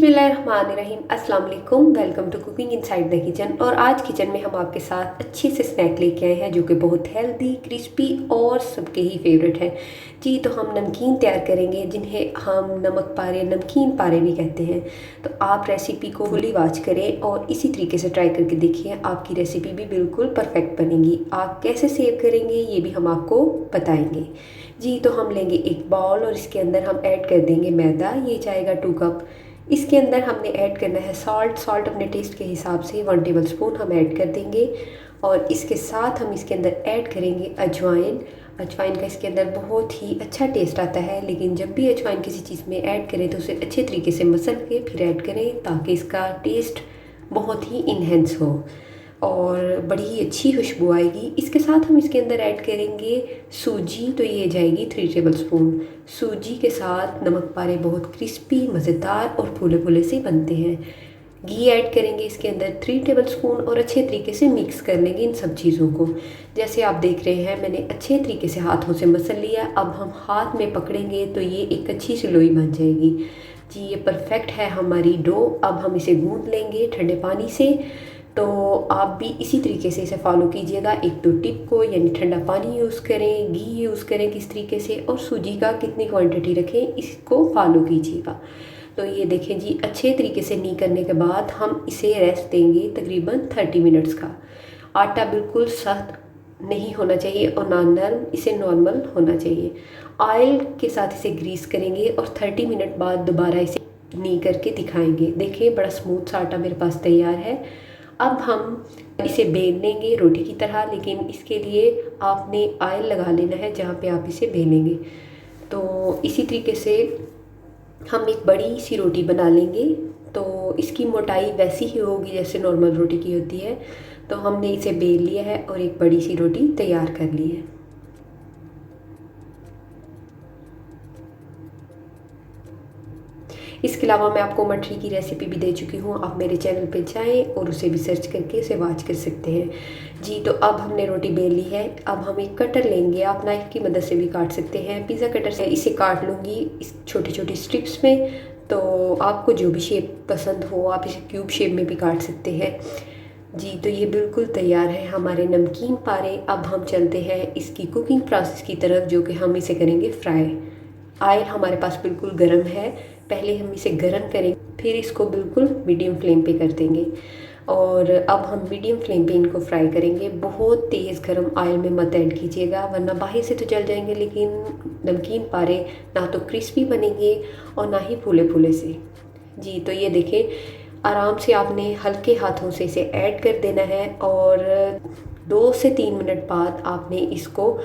बिस्मिल्लाहिर्रहमानिर्रहीम। अस्सलाम वालेकुम। Welcome to cooking inside the kitchen. और आज किचन में हम आपके साथ अच्छे से स्नैक लेके आए हैं जो कि बहुत हेल्दी, क्रिस्पी और सबके ही फेवरेट है। जी, तो हम नमकीन तैयार करेंगे जिन्हें हम नमक पारे, नमकीन पारे भी कहते हैं। तो आप रेसिपी को फुली वॉच करें और इसी तरीके से ट्राई करके देखिए, आपकी रेसिपी भी बिल्कुल परफेक्ट बनेगी। आप कैसे सेव करेंगे ये भी हम आपको बताएंगे। जी, तो हम लेंगे एक बाउल और इसके अंदर हम ऐड कर देंगे मैदा। ये जाएगा 2 कप। इसके अंदर हमने ऐड करना है सॉल्ट अपने टेस्ट के हिसाब से 1 टेबल स्पून हम ऐड कर देंगे। और इसके साथ हम इसके अंदर ऐड करेंगे अजवाइन। अजवाइन का इसके अंदर बहुत ही अच्छा टेस्ट आता है, लेकिन जब भी अजवाइन किसी चीज़ में ऐड करें तो उसे अच्छे तरीके से मसल के फिर ऐड करें ताकि इसका टेस्ट बहुत ही इन्हेंस हो और बड़ी ही अच्छी खुशबू आएगी। इसके साथ हम इसके अंदर ऐड करेंगे सूजी। तो ये जाएगी 3 टेबल स्पून। सूजी के साथ नमक पारे बहुत क्रिस्पी, मज़ेदार और फूले फूले से बनते हैं। घी ऐड करेंगे इसके अंदर 3 टेबल स्पून और अच्छे तरीके से मिक्स कर लेंगे इन सब चीज़ों को। जैसे आप देख रहे हैं मैंने अच्छे तरीके से हाथों से मसल लिया। अब हम हाथ में पकड़ेंगे तो ये एक अच्छी सी लोई बन जाएगी। जी, ये परफेक्ट है हमारी डो। अब हम इसे गूंद लेंगे ठंडे पानी से। तो आप भी इसी तरीके से इसे फॉलो कीजिएगा। एक तो टिप को यानी ठंडा पानी यूज़ करें, घी यूज़ करें किस तरीके से, और सूजी का कितनी क्वांटिटी रखें इसको फॉलो कीजिएगा। तो ये देखें जी, अच्छे तरीके से नी करने के बाद हम इसे रेस्ट देंगे तकरीबन 30 मिनट्स का। आटा बिल्कुल सख्त नहीं होना चाहिए और ना नरम, इसे नॉर्मल होना चाहिए। ऑयल के साथ इसे ग्रीस करेंगे और 30 मिनट बाद दोबारा इसे नी करके दिखाएंगे। देखिए बड़ा स्मूथ सा आटा मेरे पास तैयार है। अब हम इसे बेल लेंगे रोटी की तरह, लेकिन इसके लिए आपने ऑयल लगा लेना है जहाँ पे आप इसे बेलेंगे। तो इसी तरीके से हम एक बड़ी सी रोटी बना लेंगे। तो इसकी मोटाई वैसी ही होगी जैसे नॉर्मल रोटी की होती है। तो हमने इसे बेल लिया है और एक बड़ी सी रोटी तैयार कर ली है। इसके अलावा मैं आपको मठरी की रेसिपी भी दे चुकी हूँ। आप मेरे चैनल पे जाएं और उसे भी सर्च करके उसे वॉच कर सकते हैं। जी, तो अब हमने रोटी बेल ली है। अब हम एक कटर लेंगे, आप नाइफ़ की मदद से भी काट सकते हैं। पिज़्ज़ा कटर से इसे काट लूँगी इस छोटी छोटी स्ट्रिप्स में। तो आपको जो भी शेप पसंद हो आप इसे क्यूब शेप में भी काट सकते हैं। जी, तो ये बिल्कुल तैयार है हमारे नमकीन पारे। अब हम चलते हैं इसकी कुकिंग प्रोसेस की तरफ, जो कि हम इसे करेंगे फ्राई। ऑयल हमारे पास बिल्कुल गर्म है। पहले हम इसे गर्म करेंगे, फिर इसको बिल्कुल मीडियम फ्लेम पे कर देंगे। और अब हम मीडियम फ्लेम पे इनको फ्राई करेंगे। बहुत तेज़ गर्म ऑयल में मत ऐड कीजिएगा वरना बाहर से तो जल जाएंगे, लेकिन नमकीन पारे ना तो क्रिस्पी बनेंगे और ना ही फूले फूले से। जी, तो ये देखें, आराम से आपने हल्के हाथों से इसे ऐड कर देना है और 2 से 3 मिनट बाद आपने इसको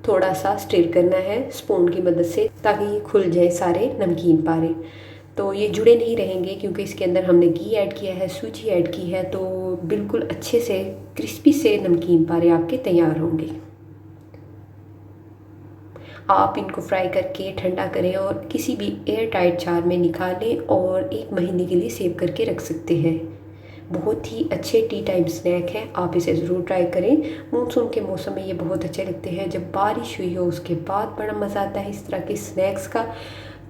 थोड़ा सा स्टिर करना है स्पून की मदद से ताकि ये खुल जाए सारे नमकीन पारे। तो ये जुड़े नहीं रहेंगे क्योंकि इसके अंदर हमने घी ऐड किया है, सूजी ऐड की है। तो बिल्कुल अच्छे से क्रिस्पी से नमकीन पारे आपके तैयार होंगे। आप इनको फ्राई करके ठंडा करें और किसी भी एयर टाइट जार में निकालें और 1 महीने के लिए सेव करके रख सकते हैं। बहुत ही अच्छे टी टाइम स्नैक हैं, आप इसे ज़रूर ट्राई करें। मानसून के मौसम में ये बहुत अच्छे लगते हैं। जब बारिश हुई हो उसके बाद बड़ा मज़ा आता है इस तरह के स्नैक्स का।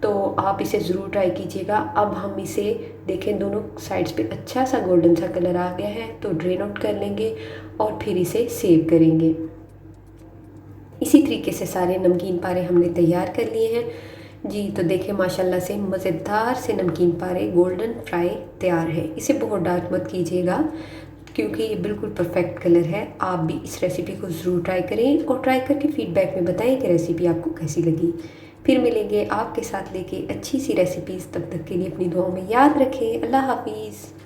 तो आप इसे ज़रूर ट्राई कीजिएगा। अब हम इसे देखें, दोनों साइड्स पे अच्छा सा गोल्डन सा कलर आ गया है तो ड्रेन आउट कर लेंगे और फिर इसे सेव करेंगे। इसी तरीके से सारे नमकीन पारे हमने तैयार कर लिए हैं। जी, तो देखें माशाल्लाह से मज़ेदार से नमकीन पारे गोल्डन फ्राई तैयार है। इसे बहुत डार्क मत कीजिएगा क्योंकि ये बिल्कुल परफेक्ट कलर है। आप भी इस रेसिपी को ज़रूर ट्राई करें और ट्राई करके फीडबैक में बताएं कि रेसिपी आपको कैसी लगी। फिर मिलेंगे आपके साथ लेके अच्छी सी रेसिपीज़। तब तक के लिए अपनी दुआओं में याद रखें। अल्लाह हाफिज़।